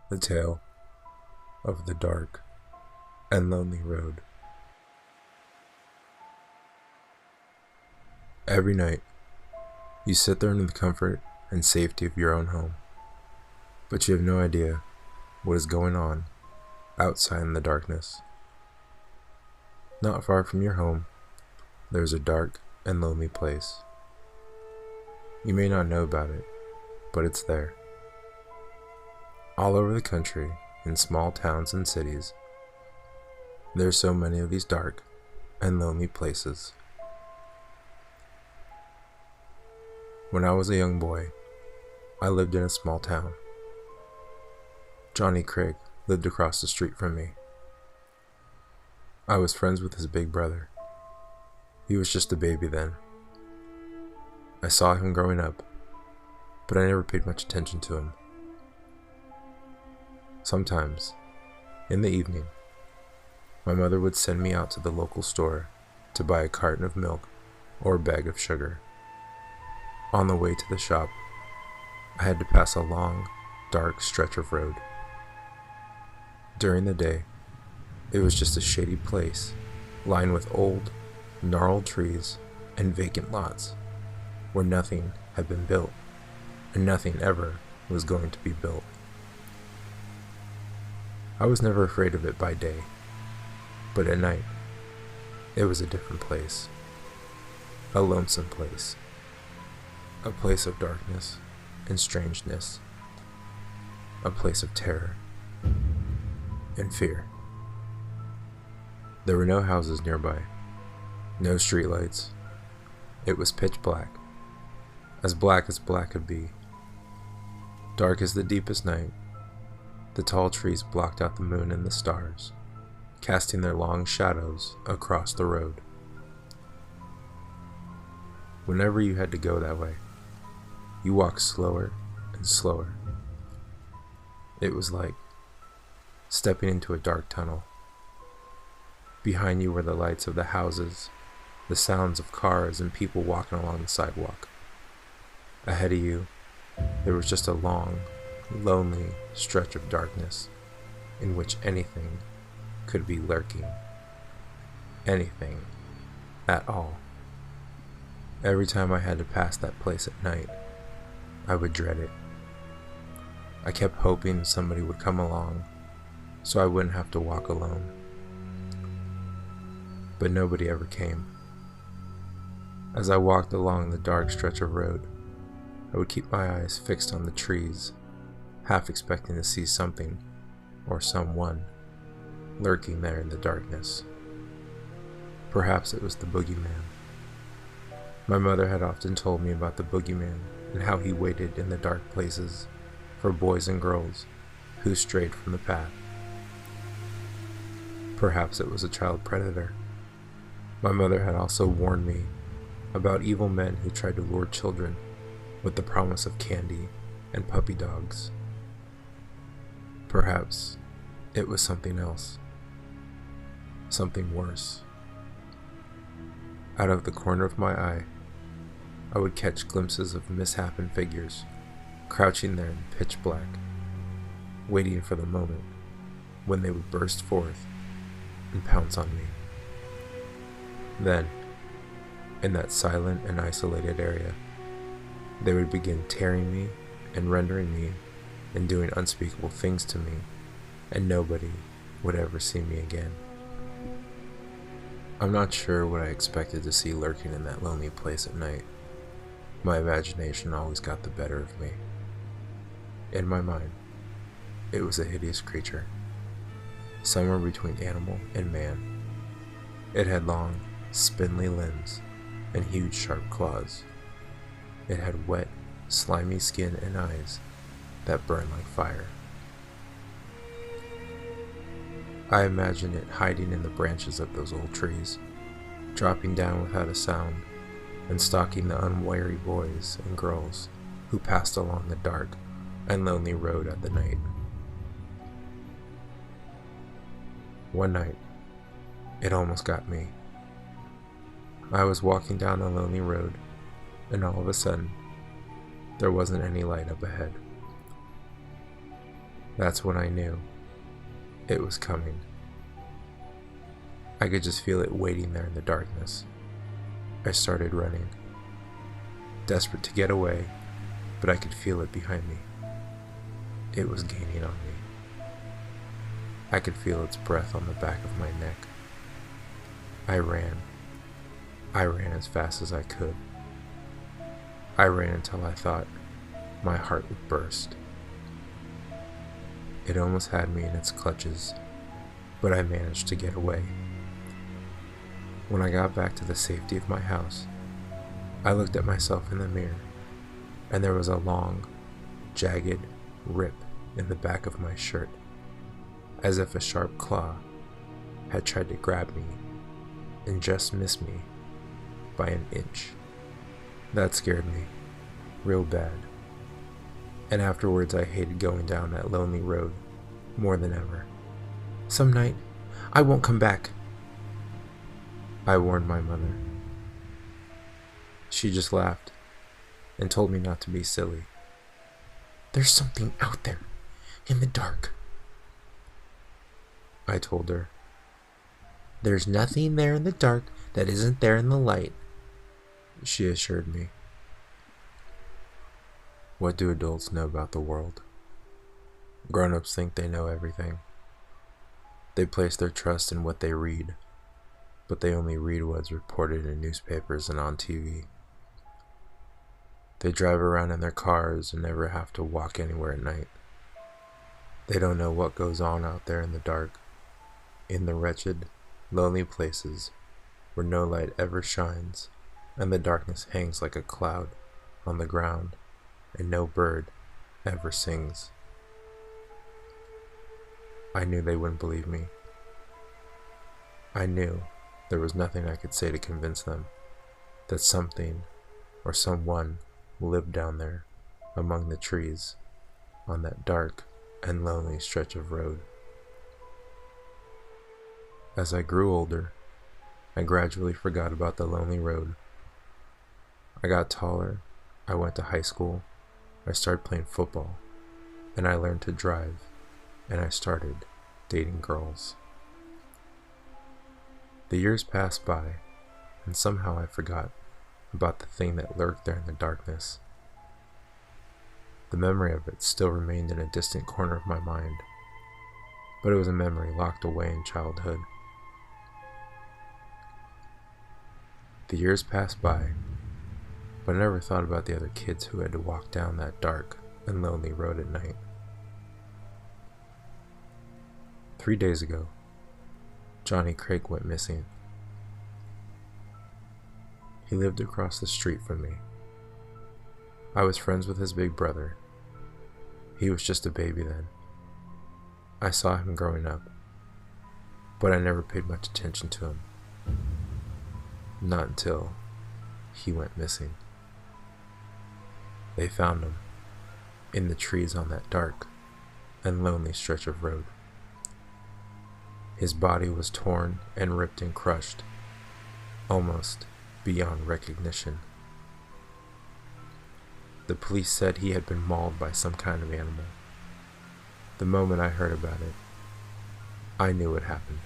The Tale of the Dark and Lonely Road. Every night, you sit there in the comfort and safety of your own home, but you have no idea what is going on outside in the darkness. Not far from your home, there is a dark and lonely place. You may not know about it, but it's there. All over the country, in small towns and cities, there are so many of these dark and lonely places. When I was a young boy, I lived in a small town. Johnny Craig lived across the street from me. I was friends with his big brother. He was just a baby then. I saw him growing up, but I never paid much attention to him. Sometimes, in the evening, my mother would send me out to the local store to buy a carton of milk or a bag of sugar. On the way to the shop, I had to pass a long, dark stretch of road. During the day, it was just a shady place, lined with old, gnarled trees and vacant lots, where nothing had been built, and nothing ever was going to be built. I was never afraid of it by day, but at night, it was a different place. A lonesome place. A place of darkness and strangeness. A place of terror and fear. There were no houses nearby, no streetlights. It was pitch black as black could be. Dark as the deepest night. The tall trees blocked out the moon and the stars, casting their long shadows across the road. Whenever you had to go that way, you walked slower and slower. It was like stepping into a dark tunnel. Behind you were the lights of the houses, the sounds of cars and people walking along the sidewalk. Ahead of you, there was just a long, lonely stretch of darkness in which anything could be lurking. Anything at all. Every time I had to pass that place at night, I would dread it. I kept hoping somebody would come along so I wouldn't have to walk alone. But nobody ever came. As I walked along the dark stretch of road, I would keep my eyes fixed on the trees, half expecting to see something or someone lurking there in the darkness. Perhaps it was the boogeyman. My mother had often told me about the boogeyman and how he waited in the dark places for boys and girls who strayed from the path. Perhaps it was a child predator. My mother had also warned me about evil men who tried to lure children with the promise of candy and puppy dogs. Perhaps it was something else. Something worse. Out of the corner of my eye, I would catch glimpses of misshapen figures crouching there in pitch black, waiting for the moment when they would burst forth and pounce on me. Then, in that silent and isolated area, they would begin tearing me and rendering me and doing unspeakable things to me, and nobody would ever see me again. I'm not sure what I expected to see lurking in that lonely place at night. My imagination always got the better of me. In my mind, it was a hideous creature, somewhere between animal and man. It had long, spindly limbs and huge sharp claws. It had wet, slimy skin and eyes that burned like fire. I imagined it hiding in the branches of those old trees, dropping down without a sound, and stalking the unwary boys and girls who passed along the dark and lonely road at the night. One night, it almost got me. I was walking down the lonely road, and all of a sudden, there wasn't any light up ahead. That's when I knew it was coming. I could just feel it waiting there in the darkness. I started running, desperate to get away, but I could feel it behind me. It was gaining on me. I could feel its breath on the back of my neck. I ran. I ran as fast as I could. I ran until I thought my heart would burst. It almost had me in its clutches, but I managed to get away. When I got back to the safety of my house, I looked at myself in the mirror, and there was a long, jagged rip in the back of my shirt, as if a sharp claw had tried to grab me and just missed me by an inch. That scared me real bad, and afterwards I hated going down that lonely road more than ever. "Some night, I won't come back," I warned my mother. She just laughed and told me not to be silly. "There's something out there in the dark," I told her. "There's nothing there in the dark that isn't there in the light," she assured me. What do adults know about the world? Grown-ups think they know everything. They place their trust in what they read, but they only read what's reported in newspapers and on TV. They drive around in their cars and never have to walk anywhere at night. They don't know what goes on out there in the dark, in the wretched, lonely places where no light ever shines and the darkness hangs like a cloud on the ground and no bird ever sings. I knew they wouldn't believe me. I knew there was nothing I could say to convince them that something or someone lived down there among the trees on that dark and lonely stretch of road. As I grew older, I gradually forgot about the lonely road. I got taller, I went to high school, I started playing football, and I learned to drive, and I started dating girls. The years passed by, and somehow I forgot about the thing that lurked there in the darkness. The memory of it still remained in a distant corner of my mind, but it was a memory locked away in childhood. The years passed by, but I never thought about the other kids who had to walk down that dark and lonely road at night. 3 days ago, Johnny Craig went missing. He lived across the street from me. I was friends with his big brother. He was just a baby then. I saw him growing up, but I never paid much attention to him. Not until he went missing. They found him in the trees on that dark and lonely stretch of road. His body was torn and ripped and crushed, almost beyond recognition. The police said he had been mauled by some kind of animal. The moment I heard about it, I knew what happened.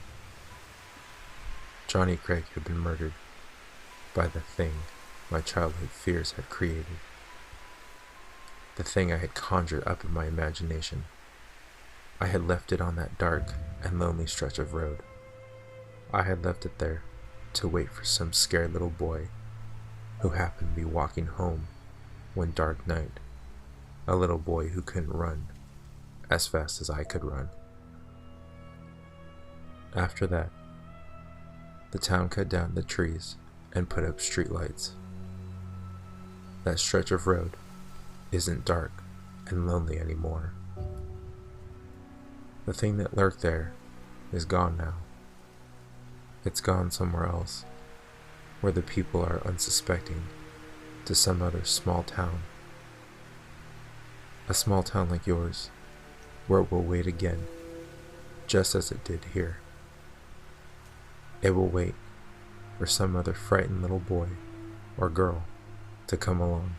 Johnny Craig had been murdered by the thing my childhood fears had created. The thing I had conjured up in my imagination. I had left it on that dark and lonely stretch of road. I had left it there to wait for some scared little boy who happened to be walking home one dark night, a little boy who couldn't run as fast as I could run. After that, the town cut down the trees and put up streetlights. That stretch of road isn't dark and lonely anymore. The thing that lurked there is gone now. It's gone somewhere else, where the people are unsuspecting, to some other small town. A small town like yours, where it will wait again, just as it did here. It will wait for some other frightened little boy or girl to come along.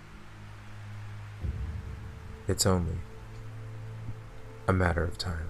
It's only a matter of time.